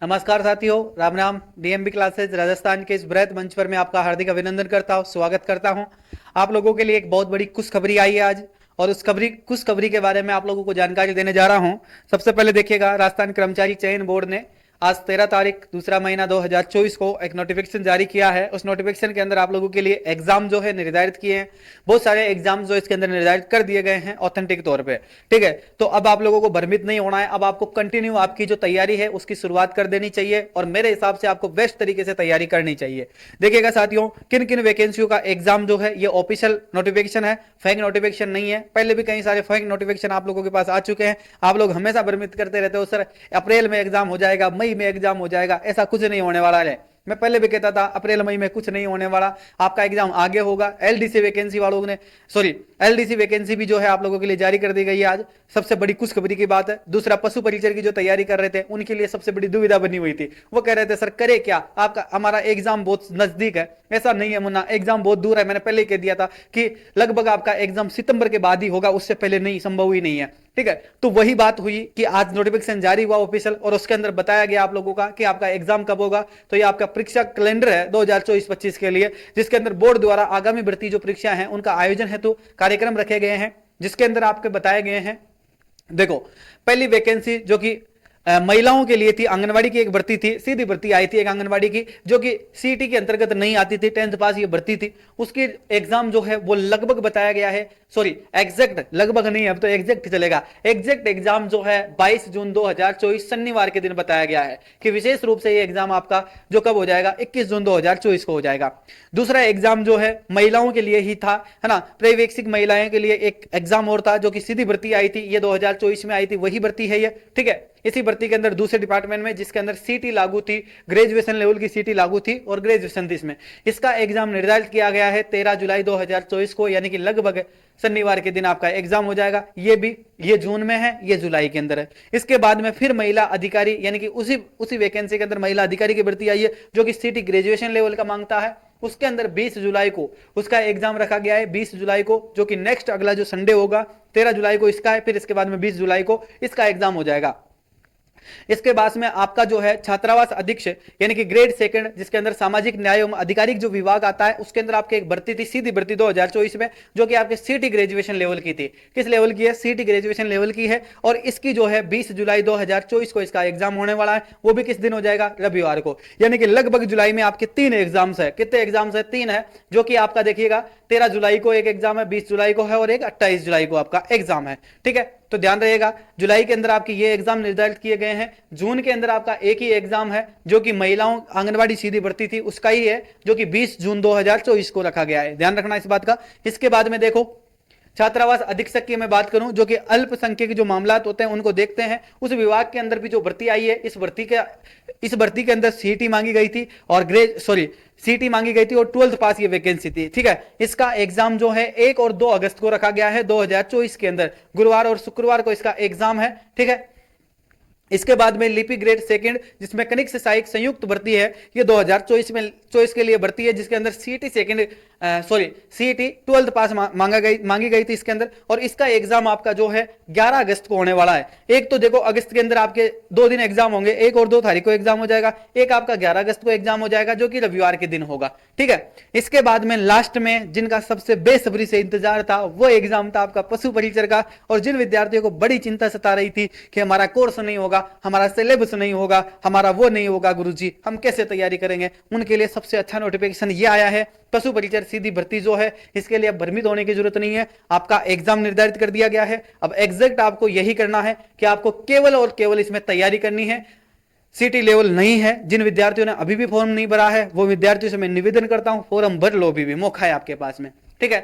नमस्कार साथियों, Ram Ram. DMB classes Rajasthan के इस बृहद मंच पर मैं आपका हार्दिक अभिनंदन करता हूं, स्वागत करता हूं। आप लोगों के लिए एक बहुत बड़ी खुशखबरी आई है आज, और उस खुशखबरी के बारे में आप लोगों को जानकारी देने जा रहा हूं। सबसे पहले देखिएगा, राजस्थान कर्मचारी चयन बोर्ड ने आज 13 तारीख दूसरा महीना 2024 को एक नोटिफिकेशन जारी किया है। उस नोटिफिकेशन के अंदर आप लोगों के लिए एग्जाम जो है निर्धारित किए हैं। बहुत सारे एग्जाम जो इसके अंदर निर्धारित कर दिए गए हैं ऑथेंटिक तौर पे। ठीक है, तो अब आप लोगों को भ्रमित नहीं होना है। अब आपको कंटिन्यू आपकी जो तैयारी है उसकी शुरुआत कर देनी चाहिए, और मेरे हिसाब से आपको बेस्ट तरीके से तैयारी करनी चाहिए। देखिएगा साथियों, किन किन वैकेंसियों का एग्जाम जो है ये ऑफिशियल नोटिफिकेशन है, फेक नोटिफिकेशन नहीं है। पहले भी कई सारे फेक नोटिफिकेशन आप लोगों के पास आ चुके हैं। आप लोग हमेशा भ्रमित करते रहते हो, सर अप्रैल में एग्जाम हो जाएगा, मई में एग्जाम हो जाएगा। ऐसा कुछ नहीं होने वाला है। मैं पहले भी कहता था अप्रैल मई में कुछ नहीं होने वाला, आपका एग्जाम आगे होगा। एलडीसी वैकेंसी वालों ने एलडीसी वैकेंसी भी जो है आप लोगों के लिए जारी कर दी गई है आज। सबसे बड़ी खुशखबरी की बात है। दूसरा, पशु परिचर की जो तैयारी कर रहे थे उनके लिए सबसे बड़ी दुविधा बनी हुई थी। वो कह रहे थे सर करे क्या, आपका हमारा एग्जाम बहुत नजदीक है। ऐसा नहीं है मुन्ना, एग्जाम बहुत दूर है। मैंने पहले ही कह दिया था कि लगभग आपका एग्जाम सितंबर के बाद ही होगा, उससे पहले नहीं, संभव ही नहीं है। ठीक है, तो वही बात हुई कि आज नोटिफिकेशन जारी हुआ ऑफिशियल, और उसके अंदर बताया गया आप लोगों का कि आपका एग्जाम कब होगा। तो ये आपका परीक्षा कैलेंडर है 2024-25 के लिए, जिसके अंदर बोर्ड द्वारा आगामी भर्ती जो परीक्षा है उनका आयोजन हेतु कार्यक्रम रखे गए हैं, जिसके अंदर आपके बताए गए हैं। देखो, पहली वैकेंसी जो कि महिलाओं के लिए थी, आंगनवाड़ी की एक भर्ती थी, सीधी भर्ती आई थी एक आंगनवाड़ी की, जो कि सीटी के अंतर्गत नहीं आती थी, 10th पास ये भर्ती थी। उसकी एग्जाम जो है वो लगभग बताया गया है, एग्जैक्ट लगभग नहीं है, अब तो एग्जैक्ट चलेगा। एग्जैक्ट एग्जाम जो है 22 जून 2024 शनिवार के दिन बताया गया है कि विशेष रूप से ये एग्जाम आपका जो कब हो जाएगा, 21 जून 2024 को हो जाएगा। दूसरा एग्जाम जो है महिलाओं के लिए ही था, है ना, पर्यवेक्षक महिलाएं के लिए एक एग्जाम और था, जो कि सीधी भर्ती आई थी, ये 2024 में आई थी, वही भर्ती है ये। ठीक है, इसी भर्ती के अंदर दूसरे डिपार्टमेंट में, जिसके अंदर सीटी लागू थी, ग्रेजुएशन लेवल की सीटी लागू थी और ग्रेजुएशन थी इसमें। इसका एग्जाम निर्धारित किया गया है 13 जुलाई 2024 को, यानी कि लगभग शनिवार के दिन आपका एग्जाम हो जाएगा। ये जून में है, ये जुलाई के अंदर है। इसके बाद में फिर महिला अधिकारी, यानी कि उसी वैकेंसी के अंदर महिला अधिकारी की भर्ती आई है, जो कि सीटी ग्रेजुएशन लेवल का मांगता है। उसके अंदर 20 जुलाई को उसका एग्जाम रखा गया है, 20 जुलाई को, जो कि नेक्स्ट अगला जो संडे होगा, 13 जुलाई को इसका है, फिर इसके बाद में 20 जुलाई को इसका एग्जाम हो जाएगा। इसके बाद में आपका जो है छात्रावास अधीक्षक, यानी कि ग्रेड सेकंड, जिसके अंदर सामाजिक न्याय एवं आधिकारिक जो विभाग आता है, उसके अंदर आपके एक भर्ती थी, सीधी भर्ती 2024 में, जो कि आपके सीटी ग्रेजुएशन लेवल की थी। किस लेवल की है? सीटी ग्रेजुएशन लेवल की है। और इसकी जो है 20 जुलाई 2024 को इसका एग्जाम होने वाला है। वो भी किस दिन हो जाएगा? रविवार को। यानी कि लगभग जुलाई में आपके 3 एग्जाम्स है। कितने एग्जाम्स है? 3 है, जो कि आपका देखिएगा 13 जुलाई को एक एग्जाम है, 20 जुलाई को है, और एक 28 जुलाई को आपका एग्जाम है। ठीक है, तो ध्यान रहेगा, जुलाई के अंदर आपके ये एग्जाम निर्धारित किए गए हैं। जून के अंदर आपका एक ही एग्जाम है, जो कि महिलाओं आंगनबाड़ी सीधी भर्ती थी, उसका ही है, जो कि 20 जून 2024 को रखा गया है। ध्यान रखना इस बात का। इसके बाद में देखो, छात्रावास अधीक्षक की मैं बात करूं, जो कि अल्पसंख्यक जो मामलात होते हैं उनको देखते हैं, उस विभाग के अंदर भी जो भर्ती आई है, इस भर्ती के अंदर सीटी मांगी गई थी, और सीटी मांगी गई थी, और 12th पास ये वैकेंसी थी। ठीक है, इसका एग्जाम जो है 1 और 2 अगस्त को रखा गया है 2024 के अंदर, गुरुवार और शुक्रवार को इसका एग्जाम है। ठीक है, इसके बाद में लिपि ग्रेड सेकंड, जिसमें कनिक से सहायक संयुक्त भर्ती है, ये 2024 के लिए भर्ती है, जिसके अंदर सीटी 12th पास मांगी गई थी इसके अंदर। और इसका एग्जाम आपका जो है 11 अगस्त को होने वाला है। एक तो देखो, अगस्त के अंदर आपके 2 दिन एग्जाम होंगे, 1 और 2 तारीख को एग्जाम हो जाएगा, एक आपका 11 अगस्त को एग्जाम हो जाएगा, जो कि रविवार के दिन होगा। ठीक है, इसके बाद में लास्ट में जिनका सबसे बेसब्री से इंतजार था, वो एग्जाम था आपका पशु परिचर का। और जिन विद्यार्थियों को बड़ी चिंता सता रही थी कि हमारा कोर्स नहीं होगा, हमारा सिलेबस नहीं होगा, हमारा वो नहीं होगा गुरुजी, हम कैसे तैयारी करेंगे, उनके लिए सबसे अच्छा नोटिफिकेशन ये आया है। पशु परिचर सीधी भर्ती जो है, इसके लिए अब भ्रमित होने की जरूरत नहीं है। आपका एग्जाम निर्धारित कर दिया गया है। अब एग्जैक्ट आपको यही करना है कि आपको केवल और केवल इसमें तैयारी करनी है। सीटी लेवल नहीं है, जिन विद्यार्थियों ने अभी भी फॉर्म नहीं भरा है, वो विद्यार्थियों से मैं निवेदन करता हूं, फॉर्म भर लो, अभी भी मौका है आपके पास में। ठीक है,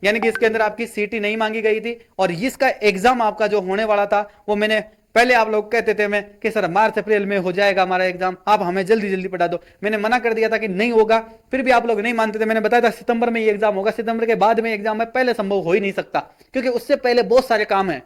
यानी कि इसके अंदर आपकी सीटी नहीं मांगी गई थी, और इसका एग्जाम आपका जो होने वाला था, वो मैंने पहले, आप लोग कहते थे मैं कि सर मार्च अप्रैल में हो जाएगा हमारा एग्जाम, आप हमें जल्दी जल्दी पढ़ा दो। मैंने मना कर दिया था कि नहीं होगा, फिर भी आप लोग नहीं मानते थे। मैंने बताया था सितंबर में ये एग्जाम होगा, सितंबर के बाद में एग्जाम है, पहले संभव हो ही नहीं सकता, क्योंकि उससे पहले बहुत सारे काम है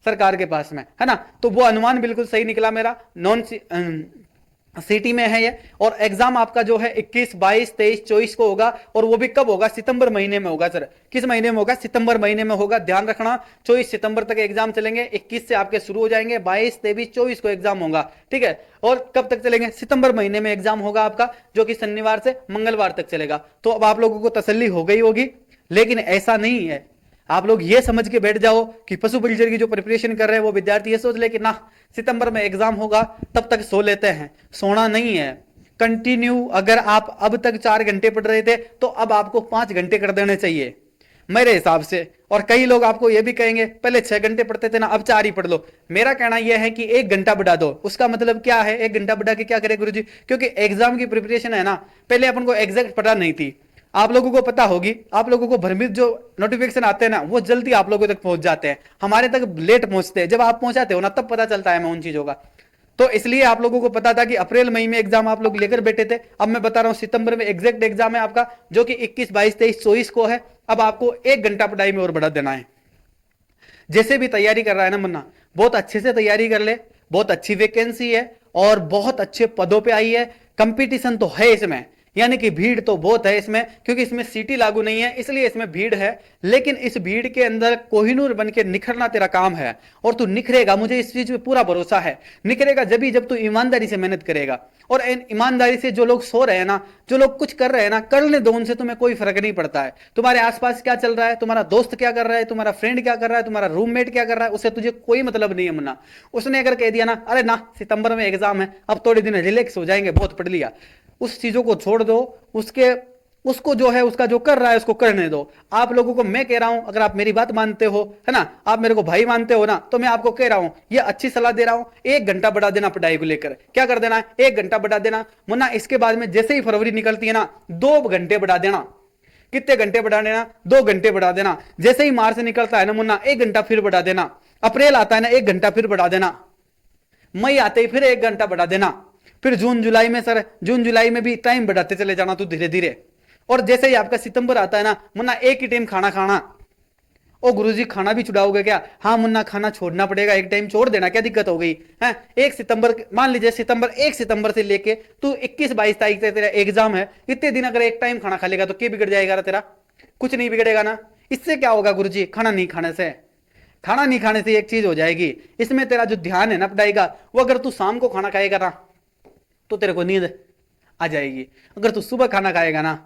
सरकार के पास में, है ना। तो वो अनुमान बिल्कुल सही निकला मेरा। सिटी में है ये। और एग्जाम आपका जो है 21, 22, 23, 24 को होगा, और वो भी कब होगा? सितंबर महीने में होगा। सर किस महीने में होगा? सितंबर महीने में होगा, ध्यान रखना। 24 सितंबर तक एग्जाम चलेंगे, 21 से आपके शुरू हो जाएंगे, 22, 23, 24 को एग्जाम होगा, ठीक है। और कब तक चलेंगे? सितंबर महीने में एग्जाम होगा आपका, जो कि शनिवार से मंगलवार तक चलेगा। तो अब आप लोगों को तसल्ली हो गई होगी, लेकिन ऐसा नहीं है। आप लोग ये समझ के बैठ जाओ कि पशु परिचर की जो प्रिपरेशन कर रहे हैं वो विद्यार्थी ये सोच ले कि ना सितंबर में एग्जाम होगा तब तक सो लेते हैं। सोना नहीं है, कंटिन्यू। अगर आप अब तक 4 घंटे पढ़ रहे थे तो अब आपको 5 घंटे कर देने चाहिए मेरे हिसाब से। और कई लोग आपको ये भी कहेंगे पहले 6 घंटे पढ़ते थे ना, अब 4 ही पढ़ लो। मेरा कहना यह है कि 1 घंटा बढ़ा दो। उसका मतलब क्या है? 1 घंटा बढ़ा के क्या करे गुरुजी? क्योंकि एग्जाम की प्रिपरेशन है ना, पहले अपन को एग्जैक्ट पता नहीं थी। आप लोगों को पता होगी, आप लोगों को भ्रमित जो नोटिफिकेशन आते हैं ना वो जल्दी आप लोगों तक पहुंच जाते हैं, हमारे तक लेट पहुंचते हैं। जब आप पहुंचाते हो ना तब पता चलता है मैं उन चीजों का। तो इसलिए आप लोगों को पता था कि अप्रैल मई में एग्जाम आप लोग लेकर बैठे थे। अब मैं बता रहा हूं सितंबर में एग्जैक्ट एग्जाम है आपका, जो कि 21, 22, 23, 24 को है। अब आपको 1 घंटा पढ़ाई में और बढ़ा देना है। जैसे भी तैयारी कर रहा है ना मुन्ना, बहुत अच्छे से तैयारी कर ले। बहुत अच्छी वैकेंसी है और बहुत अच्छे पदों पे आई है। कंपटीशन तो है इसमें, यानी कि भीड़ तो बहुत है इसमें, क्योंकि इसमें सीटी लागू नहीं है इसलिए इसमें भीड़ है। लेकिन इस भीड़ के अंदर कोहिनूर बन के निखरना तेरा काम है, और तू निखरेगा, मुझे इस चीज पे पूरा भरोसा है। निखरेगा जब तू ईमानदारी से मेहनत करेगा। और ईमानदारी से जो लोग सो रहे हैं ना, जो लोग कुछ कर रहे हैं ना, करने दो, उनसे तुम्हें कोई फर्क नहीं पड़ता है। तुम्हारे आसपास क्या चल रहा है, तुम्हारा दोस्त क्या कर रहा है, तुम्हारा फ्रेंड क्या कर रहा है, तुम्हारा रूममेट क्या कर रहा है, उससे तुझे कोई मतलब नहीं है मुन्ना। उसने अगर कह दिया ना अरे ना सितंबर में एग्जाम है, अब थोड़े दिन रिलैक्स हो जाएंगे, बहुत पढ़ लिया, उस चीजों को छोड़ दो। उसके उसको जो है उसका जो कर रहा है उसको करने दो। आप लोगों को मैं कह रहा हूं, अगर आप मेरी बात मानते हो है ना, आप मेरे को भाई मानते हो ना, तो मैं आपको कह रहा हूं, ये अच्छी सलाह दे रहा हूं। 1 घंटा बढ़ा देना पढ़ाई को लेकर। क्या कर देना है? 1 घंटा बढ़ा देना मुन्ना। इसके बाद में जैसे ही फरवरी निकलती है ना, 2 घंटे बढ़ा देना। कितने घंटे बढ़ा देना? 2 घंटे बढ़ा देना। जैसे ही मार्च निकलता है ना मुन्ना, 1 घंटा फिर बढ़ा देना। अप्रैल आता है ना, 1 घंटा फिर बढ़ा देना। मई आते ही फिर 1 घंटा बढ़ा देना। फिर जून जुलाई में, सर जून जुलाई में भी टाइम बढ़ाते चले जाना तू धीरे धीरे। और जैसे ही आपका सितंबर आता है ना मुन्ना, एक ही टाइम खाना खाना। ओ गुरुजी खाना भी छुड़ाओगे क्या? हाँ मुन्ना, खाना छोड़ना पड़ेगा, एक टाइम छोड़ देना, क्या दिक्कत हो गई है? 1 सितंबर, मान लीजिए सितंबर 1 सितंबर से लेके तू 21, 22 तारीख तक तेरा एग्जाम है, इतने दिन अगर एक टाइम खाना खा लेगा तो क्या बिगड़ जाएगा तेरा? कुछ नहीं बिगड़ेगा ना। इससे क्या होगा गुरुजी? खाना नहीं खाने से, खाना नहीं खाने से एक चीज हो जाएगी, इसमें तेरा जो ध्यान है ना पढ़ाई का, वो अगर तू शाम को खाना खाएगा ना तो तेरे को नींद आ जाएगी। अगर तू सुबह खाना खाएगा ना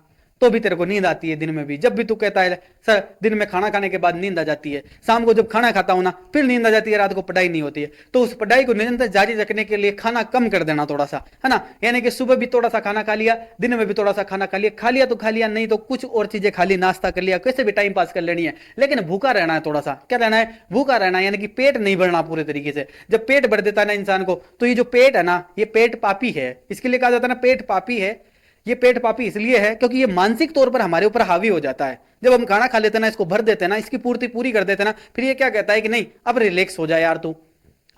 तो भी तेरे को नींद आती है दिन में भी। जब भी तू कहता है सर दिन में खाना खाने के बाद नींद आ जाती है, शाम को जब खाना खाता हूं ना फिर नींद आ जाती है, रात को पढ़ाई नहीं होती है। तो उस पढ़ाई को निरंतर जारी रखने के लिए खाना कम कर देना थोड़ा सा, है ना। यानी कि सुबह भी थोड़ा सा खाना खा लिया, दिन में भी थोड़ा सा खाना खा लिया, खा लिया तो खा लिया, नहीं तो कुछ और चीजें खा ली, नाश्ता कर लिया, कैसे भी टाइम पास कर लेनी है। लेकिन भूखा रहना है थोड़ा सा। क्या रहना है? भूखा रहना है, यानी कि पेट नहीं भरना पूरे तरीके से। जब पेट भर देता है ना इंसान को, तो ये जो पेट है ना, ये पेट पापी है। इसके लिए कहा जाता है ना पेट पापी है। ये पेट पापी इसलिए है क्योंकि ये मानसिक तौर पर हमारे ऊपर हावी हो जाता है। जब हम खाना खा लेते हैं ना, इसको भर देते हैं ना, इसकी पूर्ति पूरी कर देते हैं ना, फिर ये क्या कहता है कि नहीं अब रिलैक्स हो जाए यार तू,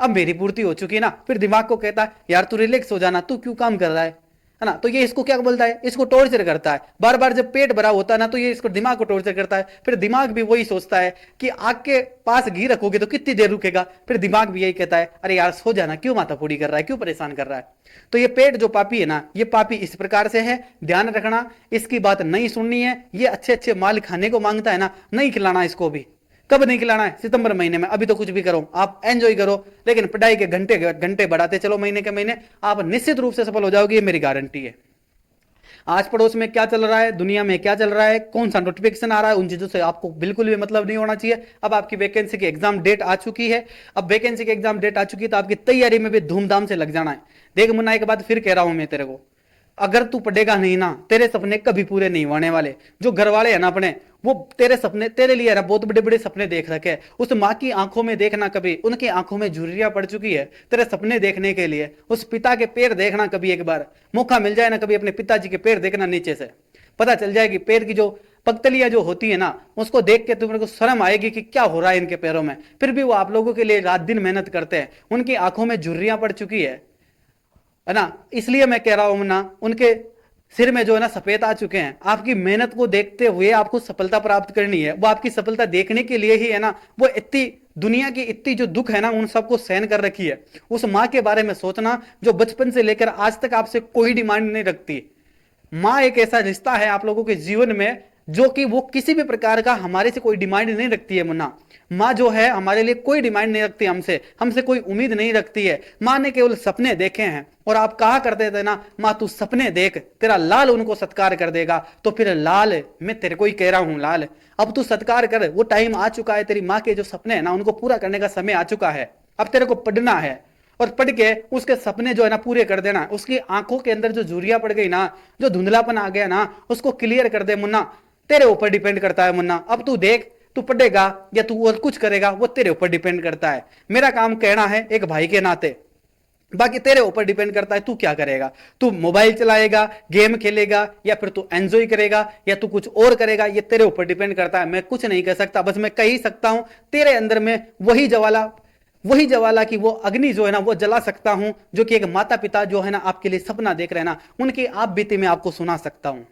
अब मेरी पूर्ति हो चुकी है ना। फिर दिमाग को कहता है यार तू रिलैक्स हो जाना, तू क्यों काम कर रहा है ना। तो ये इसको क्या बोलता है? इसको टॉर्चर करता है। बार बार जब पेट भरा होता है ना तो ये इसको दिमाग को टॉर्चर करता है। फिर दिमाग भी वही सोचता है कि आग के पास घी रखोगे तो कितनी देर रुकेगा। फिर दिमाग भी यही कहता है अरे यार सो जाना, क्यों माथाफोड़ी कर रहा है, क्यों परेशान कर रहा है। तो ये पेट जो पापी है ना, ये पापी इस प्रकार से है, ध्यान रखना। इसकी बात नहीं सुननी है। ये अच्छे अच्छे माल खाने को मांगता है ना, नहीं खिलाना इसको भी। कब नहीं खिलाना है? सितंबर महीने में। अभी तो कुछ भी करो, आप एंजॉय करो, लेकिन पढ़ाई के घंटे घंटे बढ़ाते चलो महीने के महीने, आप निश्चित रूप से सफल हो जाओगे, ये मेरी गारंटी है। आस पड़ोस में क्या चल रहा है, दुनिया में क्या चल रहा है, कौन सा नोटिफिकेशन आ रहा है, उन चीजों से आपको बिल्कुल भी मतलब नहीं होना चाहिए। अब आपकी वैकेंसी की एग्जाम डेट आ चुकी है। अब वैकेंसी की एग्जाम डेट आ चुकी है तो आपकी तैयारी में भी धूमधाम से लग जाना है। देख मुन्ना, एक बात फिर कह रहा हूं मैं तेरे को, अगर तू पढ़ेगा नहीं ना, तेरे सपने कभी पूरे नहीं होने वाले। जो घर वाले हैं ना अपने, वो तेरे सपने तेरे लिए ना बहुत बड़े बड़े सपने देख रखे हैं। उस माँ की आंखों में देखना, कभी उनकी आंखों में झुर्रियां पड़ चुकी है तेरे सपने देखने के लिए। उस पिता के पैर देखना, कभी एक बार मौका मिल जाए ना, कभी अपने पिताजी के पैर देखना, नीचे से पता चल जाएगी पैर की जो पगतलियां जो होती है ना, उसको देख के तुम्हें को शर्म आएगी कि क्या हो रहा है इनके पैरों में। फिर भी वो आप लोगों के लिए रात दिन मेहनत करते हैं। उनकी आंखों में झुर्रियां पड़ चुकी है ना। इसलिए मैं कह रहा हूं ना, उनके सिर में जो है ना सफेद आ चुके हैं। आपकी मेहनत को देखते हुए आपको सफलता प्राप्त करनी है। वो आपकी सफलता देखने के लिए ही है ना, वो इतनी दुनिया की इतनी जो दुख है ना उन सबको सहन कर रखी है। उस माँ के बारे में सोचना जो बचपन से लेकर आज तक आपसे कोई डिमांड नहीं रखती। माँ एक ऐसा रिश्ता है आप लोगों के जीवन में जो कि वो किसी भी प्रकार का हमारे से कोई डिमांड नहीं रखती है। मुन्ना, माँ जो है हमारे लिए कोई डिमांड नहीं रखती, हमसे हमसे कोई उम्मीद नहीं रखती है। माँ ने केवल सपने देखे हैं और आप कहा करते थे ना, माँ तू सपने देख, तेरा लाल उनको सत्कार कर देगा। तो फिर लाल, मैं तेरे को ही कह रहा हूं लाल, अब तू सत्कार कर, वो टाइम आ चुका है। तेरी माँ के जो सपने हैं ना उनको पूरा करने का समय आ चुका है। अब तेरे को पढ़ना है और पढ़ के उसके सपने जो है ना पूरे कर देना। उसकी आंखों के अंदर जो झुर्रियां पड़ गई ना, जो धुंधलापन आ गया ना, उसको क्लियर कर दे। मुन्ना, तेरे ऊपर डिपेंड करता है। मुन्ना, अब तू देख, तू पढ़ेगा या तू और कुछ करेगा वो तेरे ऊपर डिपेंड करता है। मेरा काम कहना है एक भाई के नाते, बाकी तेरे ऊपर डिपेंड करता है तू क्या करेगा। तू मोबाइल चलाएगा, गेम खेलेगा, या फिर तू एंजॉय करेगा, या तू कुछ और करेगा, ये तेरे ऊपर डिपेंड करता है। मैं कुछ नहीं कह सकता, बस मैं कह ही सकता हूं तेरे अंदर में वही ज्वाला की वो अग्नि जो है ना वो जला सकता हूं, जो कि एक माता पिता जो है ना आपके लिए सपना देख रहे हैं ना, उनकी आप बीती में आपको सुना सकता हूं।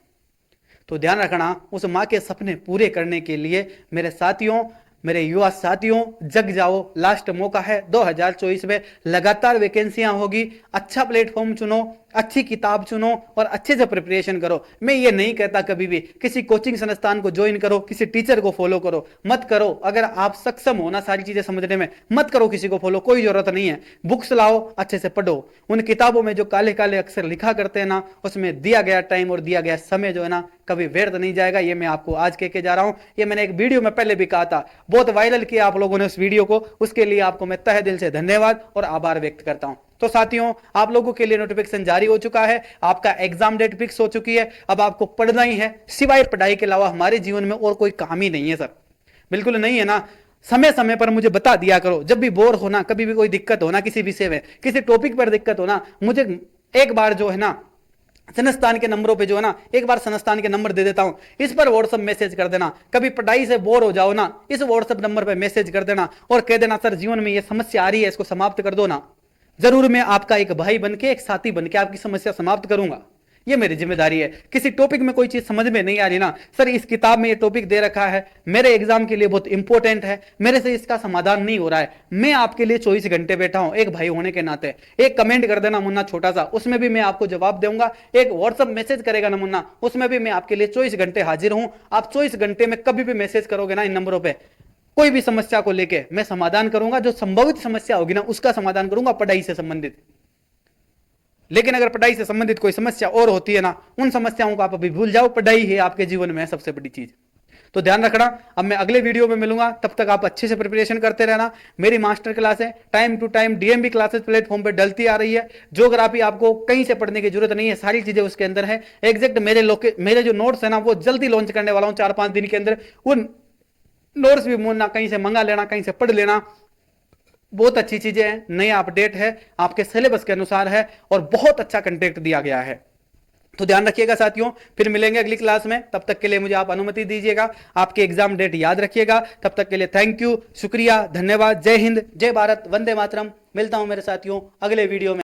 तो ध्यान रखना, उस माँ के सपने पूरे करने के लिए मेरे साथियों, मेरे युवा साथियों, जग जाओ, लास्ट मौका है। 2024 में लगातार वैकेंसियां होगी। अच्छा प्लेटफॉर्म चुनो, अच्छी किताब चुनो और अच्छे से प्रिपरेशन करो। मैं ये नहीं कहता कभी भी किसी कोचिंग संस्थान को ज्वाइन करो, किसी टीचर को फॉलो करो, मत करो। अगर आप सक्षम हो ना सारी चीजें समझने में, मत करो किसी को फॉलो, कोई जरूरत नहीं है। बुक्स लाओ, अच्छे से पढ़ो। उन किताबों में जो काले काले अक्षर लिखा करते हैं ना, उसमें दिया गया टाइम और दिया गया समय जो है ना कभी व्यर्थ नहीं जाएगा। ये मैं आपको आज कह के जा रहा हूं। ये मैंने एक वीडियो में पहले भी कहा था, बहुत वायरल किया आप लोगों ने उस वीडियो को, उसके लिए आपको मैं तहे दिल से धन्यवाद और आभार व्यक्त करता हूं। तो साथियों, आप लोगों के लिए नोटिफिकेशन जारी हो चुका है, आपका एग्जाम डेट फिक्स हो चुकी है। अब आपको पढ़ना ही है, सिवाय पढ़ाई के अलावा हमारे जीवन में और कोई काम ही नहीं है सर, बिल्कुल नहीं है ना। समय समय पर मुझे बता दिया करो, जब भी बोर होना, कभी भी कोई दिक्कत होना, किसी विषय में किसी टॉपिक पर दिक्कत होना, मुझे एक बार जो है ना संस्थान के नंबरों पे जो है ना, एक बार संस्थान के नंबर दे देता हूं, इस पर व्हाट्सएप मैसेज कर देना। कभी पढ़ाई से बोर हो जाओ ना, इस व्हाट्सएप नंबर पे मैसेज कर देना और कह देना सर जीवन में ये समस्या आ रही है, इसको समाप्त कर दो ना। जरूर मैं आपका एक भाई बनके, एक साथी बनके आपकी समस्या समाप्त करूंगा। ये मेरी जिम्मेदारी है। किसी टॉपिक में कोई चीज समझ में नहीं आ रही ना, सर इस किताब में ये टॉपिक दे रखा है, मेरे एग्जाम के लिए बहुत इंपॉर्टेंट है, मेरे से इसका समाधान नहीं हो रहा है, मैं आपके लिए 24 घंटे बैठा हूं एक भाई होने के नाते। एक कमेंट कर देना मुन्ना छोटा सा, उसमें भी मैं आपको जवाब दूंगा। एक व्हाट्सएप मैसेज करेगा ना मुन्ना, उसमें भी मैं आपके लिए 24 घंटे हाजिर हूं। आप 24 घंटे में कभी भी मैसेज करोगे ना इन नंबरों पर, कोई भी समस्या को लेके मैं समाधान करूंगा। जो संभावित समस्या होगी ना उसका समाधान करूंगा पढ़ाई से संबंधित। लेकिन अगर पढ़ाई से संबंधित कोई समस्या और होती है ना, उन समस्याओं को आप अभी भूल जाओ। पढ़ाई है आपके जीवन में सबसे बड़ी चीज। तो ध्यान रखना। अब मैं अगले वीडियो में मिलूंगा, तब तक आप अच्छे से प्रिपरेशन करते रहना। मेरी मास्टर क्लास है, time to time DMB classes platform पे डलती आ रही है। ज्योग्राफी आपको कहीं से पढ़ने की जरूरत नहीं है, सारी चीजें उसके अंदर है। एग्जैक्ट मेरे जो नोट्स है ना वो जल्दी लॉन्च करने वाला हूं 4-5 दिन के अंदर। उन नोट्स भी मुन्ना कहीं से मंगा लेना, कहीं से पढ़ लेना। बहुत अच्छी चीजें हैं, नया अपडेट है, आपके सिलेबस के अनुसार है और बहुत अच्छा कंटेंट दिया गया है। तो ध्यान रखिएगा साथियों, फिर मिलेंगे अगली क्लास में। तब तक के लिए मुझे आप अनुमति दीजिएगा, आपके एग्जाम डेट याद रखिएगा। तब तक के लिए थैंक यू, शुक्रिया, धन्यवाद। जय हिंद, जय भारत, वंदे मातरम। मिलता हूं मेरे साथियों अगले वीडियो में।